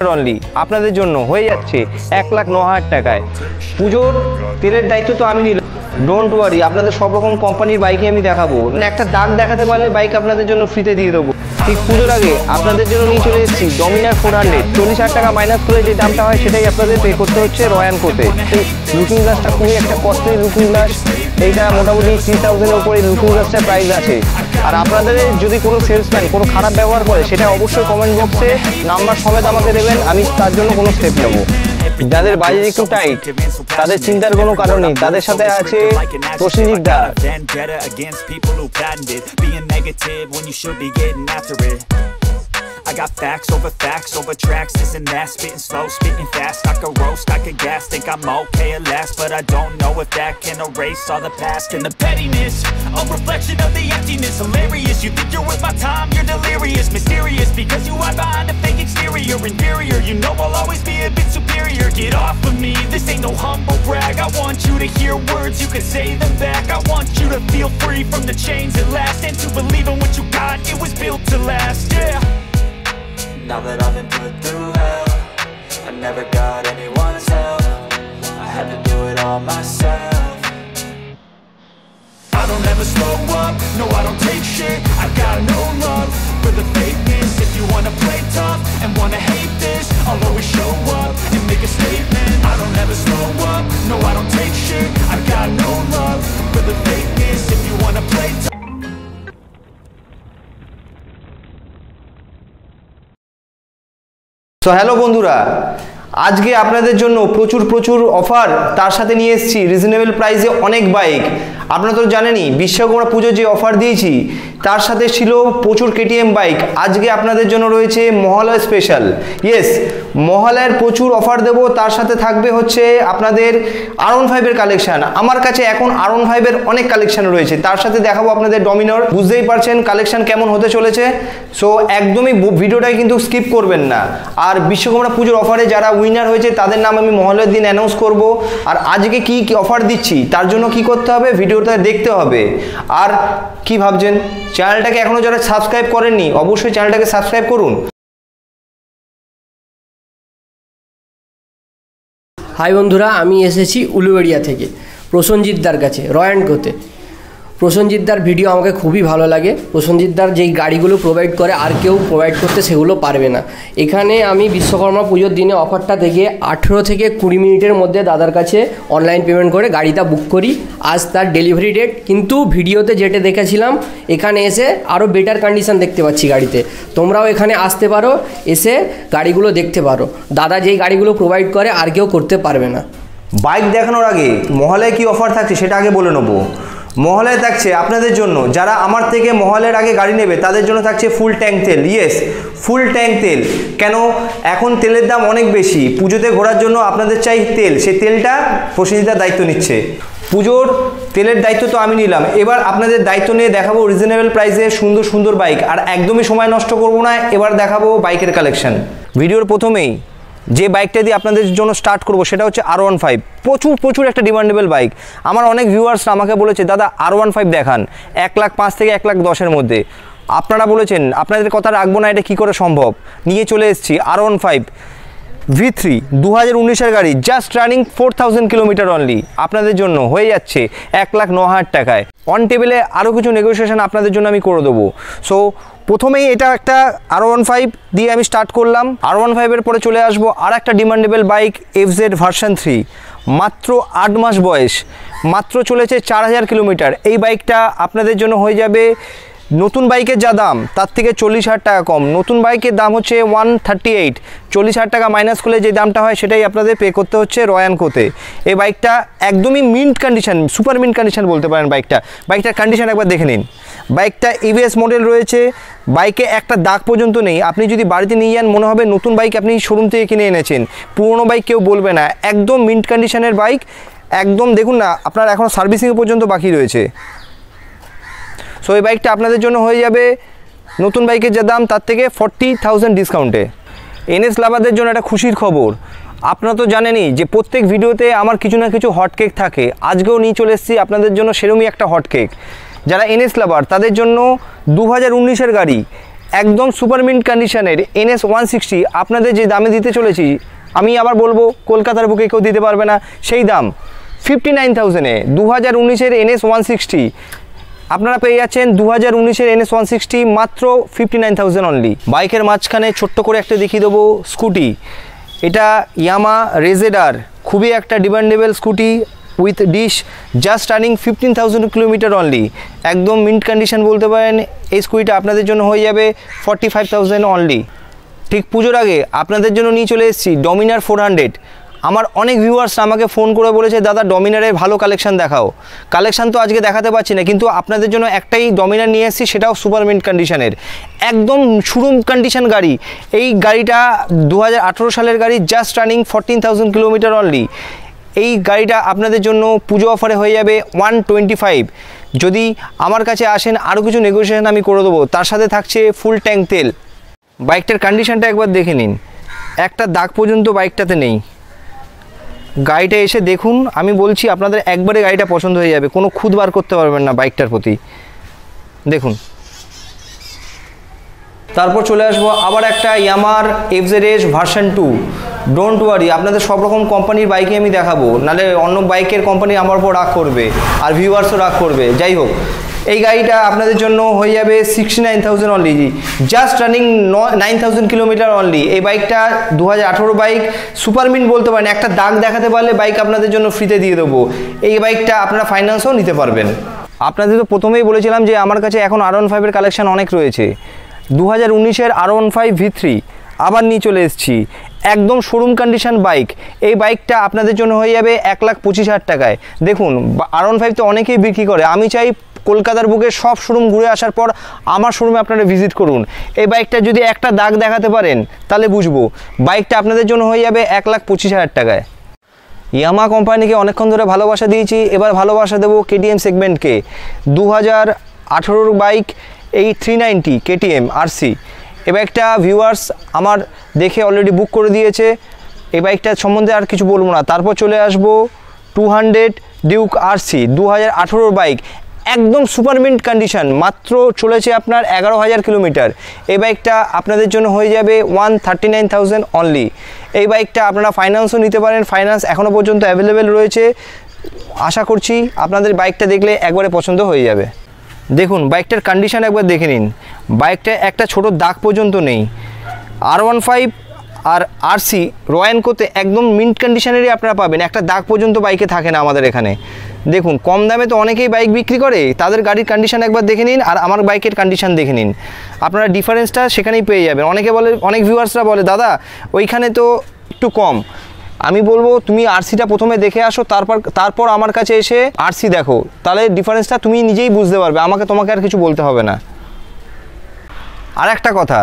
Only আপনাদের জন্য হয়ে যাচ্ছে 1,09,000 টাকায়। পুজোর তেলের দায়িত্ব তো আমি নিলাম, ডোন্ট ওয়ারি, আপনাদের সব রকম কোম্পানির বাইকে আমি দেখাবো। একটা দাগ দেখাতে পারলে বাইক আপনাদের জন্য ফ্রিতে দিয়ে দেবো। ঠিক পুজোর আগে আপনাদের জন্য নিয়ে চলে এসেছি ডমিনার 400, 40,000 টাকা মাইনাস করে যে দামটা হয় সেটাই আপনাদের পে করতে হচ্ছে রয়্যান কোতে। এই লুকিং গ্লাসটা খুবই একটা কস্টলি লুকিং গ্লাস, এইটা মোটামুটি 3000-এর উপরে লুকিং গ্লাসটার প্রাইস আছে। আর আপনাদের যদি কোনো সেলসম্যান কোনো খারাপ ব্যবহার করে সেটা অবশ্যই কমেন্ট বক্সে নাম্বার সমেত আমাকে দেবেন, আমি তার জন্য কোনো স্টেপ নেবো। যাদের বাজেট একটু টাইট তাদের চিন্তার কোনো কারণ নেই, তাদের সাথে আছে প্রসেনজিৎ দা। I got facts over tracks, isn't that spitting slow, spitting fast, I could roast, I could gas, think I'm okay at last, but I don't know if that can erase all the past and the pettiness, a reflection of the emptiness, hilarious, you think you're worth my time, you're delirious, mysterious, because you hide behind a fake exterior, inferior, you know I'll always be a bit superior, get off of me, this ain't no humble brag, I want you to hear words, you can say them back, I want you to feel free from the chains at last, and to believe in what you got, it was built to last, yeah. Now that I've been put through hell, I never got anyone's help, I had to do it all myself. I don't ever slow up, no I don't take shit, I got no love for the fakeness. If you wanna play tough and wanna hate this, I'll always show up and make a statement. I don't ever slow up, no I don't take shit, I got no love for the fakeness. If you wanna play tough. তো hello বন্ধুরা, আজকে আপনাদের জন্য প্রচুর offer, তার সাথে নিয়ে এসেছি রিজনেবল প্রাইসে অনেক বাইক। আপনারা তো জানেনই বিশ্বকর্মা পুজো যে অফার দিয়েছি তার সাথে ছিল প্রচুর কেটিএম বাইক। আজকে আপনাদের জন্য রয়েছে মহালয়া স্পেশাল, ইয়েস মহালয়ার প্রচুর অফার দেব, তার সাথে থাকবে হচ্ছে আপনাদের R15-এর কালেকশান। আমার কাছে এখন R15-এর অনেক কালেকশান রয়েছে, তার সাথে দেখাবো আপনাদের ডমিনার। বুঝতেই পারছেন কালেকশান কেমন হতে চলেছে, সো একদমই ভিডিওটাই কিন্তু স্কিপ করবেন না। আর বিশ্বকর্মা পুজোর অফারে যারা উইনার হয়েছে তাদের নাম আমি মহালয়ার দিন অ্যানাউন্স করব। আর আজকে কি অফার দিচ্ছি তার জন্য কি করতে হবে, ভিডিওটা দেখতে হবে। আর কি ভাবছেন, চ্যানেলটাকে এখনো যারা সাবস্ক্রাইব করেননি অবশ্যই চ্যানেলটাকে সাবস্ক্রাইব করুন। হাই বন্ধুরা, আমি এসেছি উলুবেড়িয়া থেকে প্রসেনজিৎদার কাছে রয়্যান কোতে। প্রসেনজিৎদার ভিডিও আমাকে খুবই ভালো লাগে। প্রসেনজিৎদার যেই গাড়িগুলো প্রোভাইড করে আর কেউ প্রোভাইড করতে সেগুলো পারবে না। এখানে আমি বিশ্বকর্মা পুজোর দিনে অফারটা থেকে 18 থেকে 20 মিনিটের মধ্যে দাদার কাছে অনলাইন পেমেন্ট করে গাড়িটা বুক করি। আজ তার ডেলিভারি ডেট, কিন্তু ভিডিওতে যেটা দেখেছিলাম এখানে এসে আরও বেটার কন্ডিশন দেখতে পাচ্ছি গাড়িতে। তোমরাও এখানে আসতে পারো, এসে গাড়িগুলো দেখতে পারো। দাদা যেই গাড়িগুলো প্রোভাইড করে আর কেউ করতে পারবে না। বাইক দেখানোর আগে মহালয়ায় কি অফার থাকছে সেটা আগে বলে নেবো। মহালয়া থাকছে আপনাদের জন্য, যারা আমার থেকে মহালয়ার আগে গাড়ি নেবে তাদের জন্য থাকছে ফুল ট্যাঙ্ক তেল। ইয়েস ফুল ট্যাঙ্ক তেল। কেন, এখন তেলের দাম অনেক বেশি, পুজোতে ঘোরার জন্য আপনাদের চাই তেল, সেই তেলটা প্রসেনজিৎদার দায়িত্ব নিচ্ছে। পুজোর তেলের দায়িত্ব তো আমি নিলাম, এবার আপনাদের দায়িত্ব নিয়ে দেখাবো রিজনেবল প্রাইসে সুন্দর বাইক। আর একদমই সময় নষ্ট করবো না, এবার দেখাবো বাইকের কালেকশন। ভিডিওর প্রথমেই যে বাইকটা দিয়ে আপনাদের জন্য স্টার্ট করব সেটা হচ্ছে R15। প্রচুর একটা ডিমান্ডেবল বাইক। আমার অনেক ভিউয়ার্সরা আমাকে বলেছে দাদা R15 দেখান 1,05,000 থেকে 1,10,000-এর মধ্যে। আপনারা বলেছেন, আপনাদের কথা রাখবো না, এটা কী করে সম্ভব। নিয়ে চলে এসেছি R15 V3 2019-এর গাড়ি, জাস্ট রানিং 4000 কিলোমিটার অনলি। আপনাদের জন্য হয়ে যাচ্ছে 1,09,000 টাকায়। অন টেবিলে আরও কিছু নেগোসিয়েশন আপনাদের জন্য আমি করে দেবো। সো প্রথমেই এটা একটা R15 দিয়ে আমি স্টার্ট করলাম। R15-এর পরে চলে আসবো আর একটা ডিমান্ডেবল বাইক FZ ভার্সন 3, মাত্র 8 মাস বয়স, মাত্র চলেছে 4000 কিলোমিটার। এই বাইকটা আপনাদের জন্য হয়ে যাবে নতুন বাইকের যা দাম তার থেকে 40,000 টাকা কম। নতুন বাইকের দাম হচ্ছে 138, 40,000 টাকা মাইনাস করলে যে দামটা হয় সেটাই আপনাদের পে করতে হচ্ছে রয়্যান কোতে। এই বাইকটা একদমই mint condition, super mint condition বলতে পারেন বাইকটার কন্ডিশন একবার দেখে নিন। বাইকটা EVS মডেল রয়েছে, বাইকে একটা দাগ পর্যন্ত নেই। আপনি যদি বাড়িতে নিয়ে যান মনে হবে নতুন বাইক আপনি শোরুম থেকে কিনে এনেছেন, পুরনো বাইক কেউ বলবে না। একদম মিন্ট কন্ডিশনের বাইক, একদম দেখুন না, আপনার এখনও সার্ভিসিং পর্যন্ত বাকি রয়েছে। সো এই বাইকটা আপনাদের জন্য হয়ে যাবে নতুন বাইকের যা দাম তার থেকে 40,000 ডিসকাউন্টে। NS লাভারদের জন্য একটা খুশির খবর, আপনারা তো জানেনই যে প্রত্যেক ভিডিওতে আমার কিছু না কিছু হট কেক থাকে। আজকেও নিয়ে চলে এসেছি আপনাদের জন্য সেরকমই একটা হট কেক। যারা NS লাভার তাদের জন্য 2019-এর গাড়ি একদম সুপার মিন্ট কন্ডিশনের NS 160 আপনাদের যে দামে দিতে চলেছি, আমি আবার বলবো কলকাতার বুকে কেউ দিতে পারবে না সেই দাম। 59,000-এ 2019-এর NS 160 আপনারা পেয়ে যাচ্ছেন। 2019-এর NS 160 মাত্র 59,000 অনলি। বাইকের মাঝখানে ছোট্ট করে একটা দেখিয়ে দেবো স্কুটি। এটা ইয়ামা রেজেডার, খুবই একটা demandable scooty with dish, just running 15,000 kilometre only. একদম মিন্ট কন্ডিশন বলতে পারেন। এই স্কুটিটা আপনাদের জন্য হয়ে যাবে 45,000 অনলি। ঠিক পুজোর আগে আপনাদের জন্য নিয়ে চলে এসেছি ডমিনার 400। আমার অনেক ভিউয়ার্স আমাকে ফোন করে বলেছে দাদা ডমিনারের ভালো কালেকশান দেখাও। কালেকশান তো আজকে দেখাতে পারছি না, কিন্তু আপনাদের জন্য একটাই ডমিনার নিয়ে এসেছি, সেটাও সুপার মিন্ট কন্ডিশনের, একদম শোরুম কন্ডিশন গাড়ি। এই গাড়িটা 2018 সালের গাড়ি, জাস্ট রানিং 14,000 কিলোমিটার অনলি। এই গাড়িটা আপনাদের জন্য পুজো অফারে হয়ে যাবে 125। যদি আমার কাছে আসেন আরও কিছু নেগোসিয়েশন আমি করে দেবো, তার সাথে থাকছে ফুল ট্যাঙ্ক তেল। বাইকটার কন্ডিশনটা একবার দেখে নিন, একটা দাগ পর্যন্ত বাইকটাতে নেই। গাড়িটা এসে দেখুন, আমি বলছি আপনাদের একবারে গাড়িটা পছন্দ হয়ে যাবে, কোনো খুদ বার করতে পারবেন না বাইকটার প্রতি। দেখুন, তারপর চলে আসবো আবার একটা ইয়ামার FZS ভার্সন 2। ডোন্ট ওয়ারি, আপনাদের সব রকম কোম্পানির বাইকে আমি দেখাবো, নাহলে অন্য বাইকের কোম্পানি আমার উপর রাগ করবে আর ভিউয়ার্সও রাগ করবে। যাই হোক, এই গাড়িটা আপনাদের জন্য হয়ে যাবে 69,000 only, just running 9,000 kilometre only. এই বাইকটা 2018 বাইক, সুপার মিন্ট বলতে পারেন। একটা দাগ দেখাতে পারলে বাইক আপনাদের জন্য ফ্রিতে দিয়ে দেবো। এই বাইকটা আপনারা ফাইন্যান্সও নিতে পারবেন। আপনাদের তো প্রথমেই বলেছিলাম যে আমার কাছে এখন R15-এর কালেকশান অনেক রয়েছে। 2019-এর R15 V3 আবার নিয়ে চলে এসেছি, একদম শোরুম কন্ডিশন বাইক। এই বাইকটা আপনাদের জন্য হয়ে যাবে 1,25,000 টাকায়। দেখুন, R15 তো অনেকেই বিক্রি করে, আমি চাই কলকাতার বুকে সব শোরুম ঘুরে আসার পর আমার শোরুমে আপনারা ভিজিট করুন। এই বাইকটা যদি একটা দাগ দেখাতে পারেন তাহলে বুঝবো। বাইকটা আপনাদের জন্য হয়ে যাবে 1,25,000 টাকায়। ইয়ামা কোম্পানিকে অনেকক্ষণ ধরে ভালোবাসা দিয়েছি, এবার ভালোবাসা দেবো KTM সেগমেন্টকে। 2018 বাইক, এই 390 KTM RC। এই বাইকটা ভিউয়ার্স আমার দেখে অলরেডি বুক করে দিয়েছে। এই বাইকটার সম্বন্ধে আর কিছু বলবো না। তারপর চলে আসবো 200 ডিউক RC 2018 বাইক, একদম সুপার মিন্ট কন্ডিশন, মাত্র চলেছে আপনার 11,000 কিলোমিটার। এই বাইকটা আপনাদের জন্য হয়ে যাবে 139,000 অনলি। এই বাইকটা আপনারা ফাইন্যান্সও নিতে পারেন, ফাইন্যান্স এখনও পর্যন্ত অ্যাভেলেবেল রয়েছে। আশা করছি আপনাদের বাইকটা দেখলে একবারে পছন্দ হয়ে যাবে। দেখুন, বাইকটার কন্ডিশন একবার দেখে নিন, বাইকটা একটা ছোট দাগ পর্যন্ত নেই। R15 আর RC রয়্যানকোতে একদম মিন্ট কন্ডিশনেরই আপনারা পাবেন, একটা দাগ পর্যন্ত বাইকে থাকে না আমাদের এখানে। দেখুন, কম দামে তো অনেকেই বাইক বিক্রি করে, তাদের গাড়ির কন্ডিশন একবার দেখে নিন আর আমার বাইকের কন্ডিশন দেখে নিন, আপনারা ডিফারেন্সটা সেখানেই পেয়ে যাবেন। অনেকে বলে, অনেক ভিউয়ার্সরা বলে দাদা ওইখানে তো একটু কম। আমি বলবো তুমি RCটা প্রথমে দেখে আসো, তারপর আমার কাছে এসে RC দেখো, তাহলে ডিফারেন্সটা তুমি নিজেই বুঝতে পারবে, তোমাকে আর কিছু বলতে হবে না। আর একটা কথা,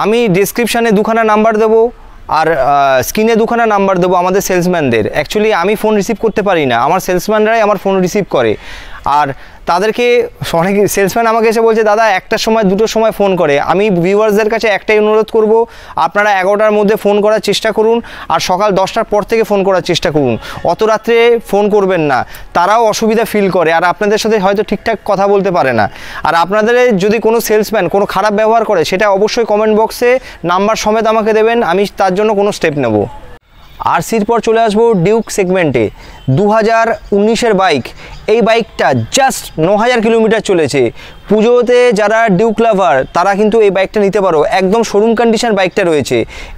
আমি ডেসক্রিপশানে দুখানা নাম্বার দেবো আর স্ক্রিনে দুখানা নাম্বার দেবো আমাদের সেলসম্যানদের। অ্যাকচুয়ালি আমি ফোন রিসিভ করতে পারি না, আমার সেলসম্যানরাই আমার ফোন রিসিভ করে। আর তাদেরকে অনেক সেলসম্যান আমাকে এসে বলছে দাদা 1টার সময় 2টোর সময় ফোন করে। আমি ভিউয়ার্সদের কাছে একটাই অনুরোধ করব, আপনারা 11টার মধ্যে ফোন করার চেষ্টা করুন আর সকাল 10টার পর থেকে ফোন করার চেষ্টা করুন। অত রাত্রে ফোন করবেন না, তারাও অসুবিধা ফিল করে আর আপনাদের সাথে হয়তো ঠিকঠাক কথা বলতে পারে না। আর আপনাদের যদি কোনো সেলসম্যান কোনো খারাপ ব্যবহার করে সেটা অবশ্যই কমেন্ট বক্সে নাম্বার সমেত আমাকে দেবেন, আমি তার জন্য কোনো স্টেপ নেব। RCর পর চলে আসবো ডিউক সেগমেন্টে। 2019-এর বাইক, এই বাইকটা জাস্ট 9,000 কিলোমিটার চলেছে। পুজোতে যারা ডিউক লাভার তারা কিন্তু এই বাইকটা নিতে পারো, একদম শোরুম কন্ডিশন বাইকটা রয়েছে।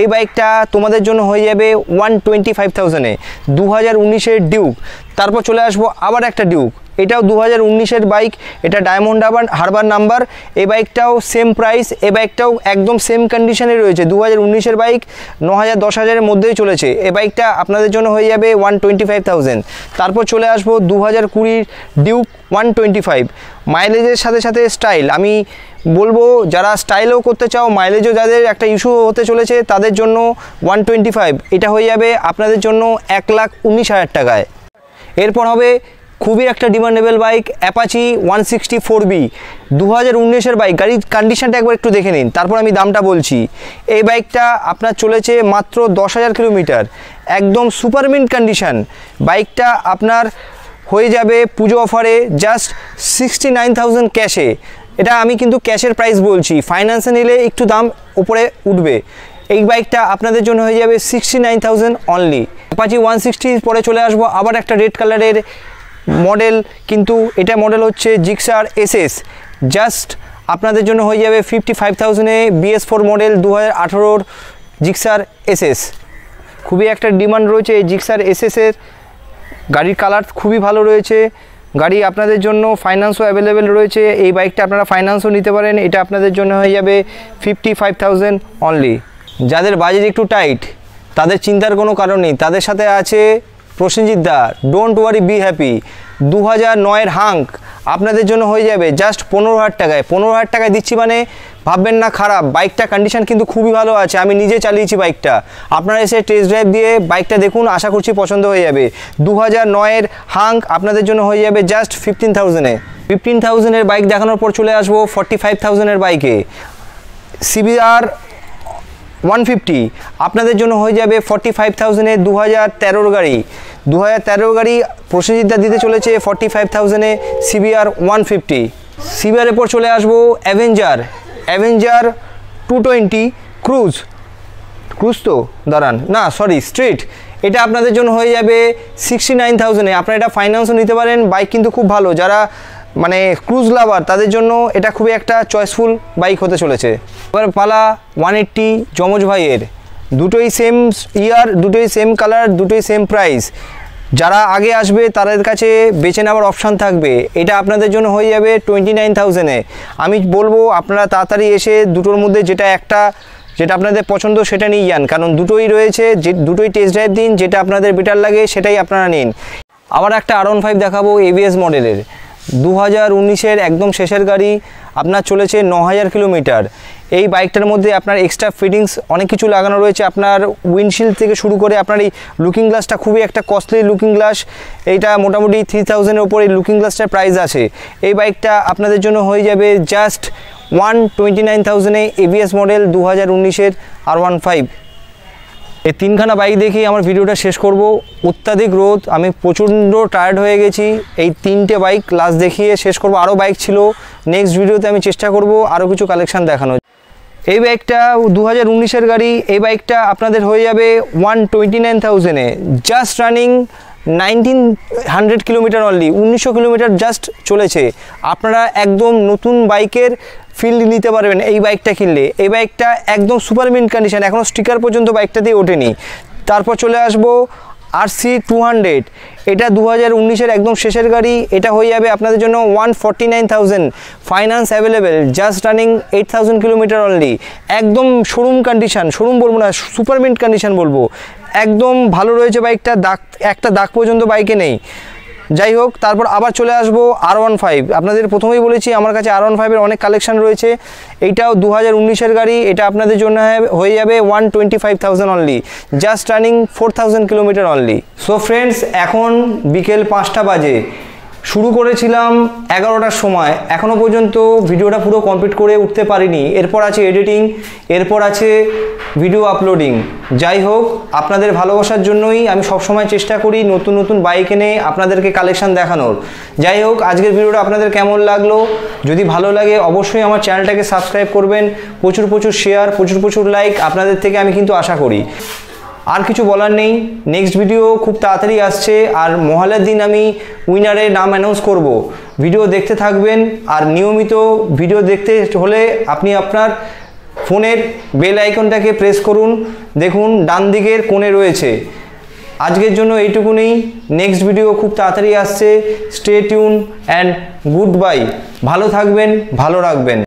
এই বাইকটা তোমাদের জন্য হয়ে যাবে 125,000-এ, 2019-এর ডিউক। তারপর চলে আসবো আবার একটা ডিউক, এটাও 2019-এর বাইক, এটা ডায়মন্ড হারবার নাম্বার। এই বাইকটাও সেম প্রাইস, এই বাইকটাও একদম সেম কন্ডিশনে রয়েছে। 2019-এর বাইক, 9,000 10,000-এর মধ্যেই চলেছে। এই বাইকটা আপনাদের জন্য হয়ে যাবে 125,000। তারপর চলে আসবো 2020 ডিউক 125। মাইলেজের সাথে সাথে স্টাইল, আমি বলবো যারা স্টাইলও করতে চাও, মাইলেজও যাদের একটা ইস্যু হতে চলেছে তাদের জন্য 125, এটা হয়ে যাবে আপনাদের জন্য 1,19,000 টাকায়। এরপর হবে খুবই একটা ডিমান্ডেবল বাইক, অ্যাপাচি 160 2019-এর বাইক। গাড়ির কন্ডিশনটা একবার একটু দেখে নিন, তারপর আমি দামটা বলছি। এই বাইকটা আপনার চলেছে মাত্র 10,000 কিলোমিটার, একদম সুপার মিন্ট কন্ডিশন। বাইকটা আপনার হয়ে যাবে পুজো অফারে জাস্ট 69,000 ক্যাশে। এটা আমি কিন্তু ক্যাশের প্রাইস বলছি, ফাইন্যান্সে নিলে একটু দাম উপরে উঠবে। এই বাইকটা আপনাদের জন্য হয়ে যাবে 69,000 অনলি। অ্যাপাচি 160 পরে চলে আসবো আবার একটা রেড কালারের মডেল, কিন্তু এটা মডেল হচ্ছে জিক্সার এসএস। জাস্ট আপনাদের জন্য হয়ে যাবে 55,000-এ BS4 মডেল 2018 জিক্সার এসএস। খুবই একটা ডিমান্ড রয়েছে এই জিক্সার এসএসের। গাড়ির কালার খুবই ভালো রয়েছে, গাড়ি আপনাদের জন্য ফাইন্যান্সও অ্যাভেলেবেল রয়েছে। এই বাইকটা আপনারা ফাইন্যান্সও নিতে পারেন। এটা আপনাদের জন্য হয়ে যাবে 55,000 অনলি। যাদের বাজেট একটু টাইট তাদের চিন্তার কোনো কারণ নেই, তাদের সাথে আছে প্রসেনজিৎ দা, ডোন্ট ওয়ারি বি হ্যাপি। 2009-এর হাঙ্ক আপনাদের জন্য হয়ে যাবে জাস্ট 15,000 টাকায়। 15,000 টাকায় দিচ্ছি মানে ভাববেন না খারাপ, বাইকটা কন্ডিশন কিন্তু খুবই ভালো আছে, আমি নিজে চালিয়েছি বাইকটা। আপনারা এসে টেস্ট ড্রাইভ দিয়ে বাইকটা দেখুন, আশা করছি পছন্দ হয়ে যাবে। 2009-এর হাঙ্ক আপনাদের জন্য হয়ে যাবে জাস্ট 15,000-এ। 15,000-এর বাইক দেখানোর পর চলে আসবো 45,000-এর বাইকে। CBR 150 আপনাদের জন্য হয়ে যাবে 45,000-এ। 2013-র গাড়ি, 2013 গাড়ি প্রসেনজিৎদা দিতে চলেছে 45,000-এ CBR 150। CBR-এর পর চলে আসবো অ্যাভেঞ্জার 220 ক্রুজ তো দাঁড়ান না, সরি, স্ট্রিট। এটা আপনাদের জন্য হয়ে যাবে 69,000-এ। আপনারা এটা ফাইন্যান্সও নিতে পারেন। বাইক কিন্তু খুব ভালো, যারা মানে ক্রুজ লাভার তাদের জন্য এটা খুবই একটা চয়েসফুল বাইক হতে চলেছে। এবার পালা 180 যমজ ভাইয়ের। দুটোই সেম ইয়ার, দুটোই সেম কালার, দুটোই সেম প্রাইস। যারা আগে আসবে তাদের কাছে বেছে নেওয়ার অপশান থাকবে। এটা আপনাদের জন্য হয়ে যাবে 29,000-এ। আমি বলবো আপনারা তাড়াতাড়ি এসে দুটোর মধ্যে যেটা আপনাদের পছন্দ সেটা নিয়ে যান, কারণ দুটোই রয়েছে, যে দুটোই টেস্ট ড্রাইভ দিন, যেটা আপনাদের বেটার লাগে সেটাই আপনারা নিন। আবার একটা R15 দেখাবো ABS মডেলের। 2019-এর একদম শেষের গাড়ি, আপনার চলেছে 9,000 কিলোমিটার। এই বাইকটার মধ্যে আপনার এক্সট্রা ফিটিংস অনেক কিছু লাগানো রয়েছে। আপনার উইন্ডশিল্ড থেকে শুরু করে আপনার এই লুকিং গ্লাসটা খুবই একটা কস্টলি লুকিং গ্লাস। এইটা মোটামুটি 3,000-এর ওপরে লুকিং গ্লাসটার প্রাইস আছে। এই বাইকটা আপনাদের জন্য হয়ে যাবে জাস্ট 129,000-এ ABS মডেল 2019-এর R15। এই তিনখানা বাইক দেখেই আমার ভিডিওটা শেষ করব। অত্যাধিক রোদ, আমি প্রচণ্ড টায়ার্ড হয়ে গেছি। এই তিনটে বাইক লাস্ট দেখিয়ে শেষ করব। আরও বাইক ছিল, নেক্সট ভিডিওতে আমি চেষ্টা করব আরও কিছু কালেকশান দেখানো। এই বাইকটা 2019-এর গাড়ি। এই বাইকটা আপনাদের হয়ে যাবে 129,000-এ। Just running 1900 kilometre only, 1900 kilometre just চলেছে। আপনারা একদম নতুন বাইকের ফিল্ড নিতে পারবেন এই বাইকটা কিনলে। এই বাইকটা একদম সুপার মিন্ট কন্ডিশন, এখনও স্টিকার পর্যন্ত বাইকটাতেই ওঠেনি। তারপর চলে আসবো RC 200। এটা 2019-এর একদম শেষের গাড়ি। এটা হয়ে যাবে আপনাদের জন্য 149,000, finance available, just running 8,000 kilometre only. একদম শোরুম কন্ডিশন, শোরুম বলবো না, সুপার মিন্ট কন্ডিশন বলবো। একদম ভালো রয়েছে বাইকটা, একটা দাগ পর্যন্ত বাইকে নেই। যাই হোক, তারপর আবার চলে আসবো R15। আপনাদের প্রথমেই বলেছি আমার কাছে R15-এর অনেক কালেকশান রয়েছে। এইটাও 2019-এর গাড়ি। এটা আপনাদের জন্য হয়ে যাবে 125,000 only, just running 4,000 kilometre only. So friends, এখন বিকেল 5টা বাজে। শুরু করেছিলাম 11টার সময়, এখনও পর্যন্ত ভিডিওটা পুরো কমপ্লিট করে উঠতে পারিনি। এরপর আছে এডিটিং, এরপর আছে ভিডিও আপলোডিং। যাই হোক, আপনাদের ভালোবাসার জন্যই আমি সবসময় চেষ্টা করি নতুন নতুন বাইক এনে আপনাদেরকে কালেকশান দেখানোর। যাই হোক, আজকের ভিডিওটা আপনাদের কেমন লাগলো? যদি ভালো লাগে অবশ্যই আমার চ্যানেলটাকে সাবস্ক্রাইব করবেন। প্রচুর প্রচুর শেয়ার, প্রচুর লাইক আপনাদের থেকে আমি কিন্তু আশা করি। আর কিছু বলার নেই, নেক্সট ভিডিও খুব তাড়াতাড়ি আসছে। আর মহালয়ার দিন আমি উইনারের নাম অ্যানাউন্স করব। ভিডিও দেখতে থাকবেন। আর নিয়মিত ভিডিও দেখতে হলে আপনি আপনার ফোনের বেল আইকনটাকে প্রেস করুন, দেখুন ডান দিকের কোণে রয়েছে। আজকের জন্য এইটুকুনি, নেক্সট ভিডিও খুব তাড়াতাড়ি আসছে। Stay tune and good bye. ভালো থাকবেন, ভালো রাখবেন।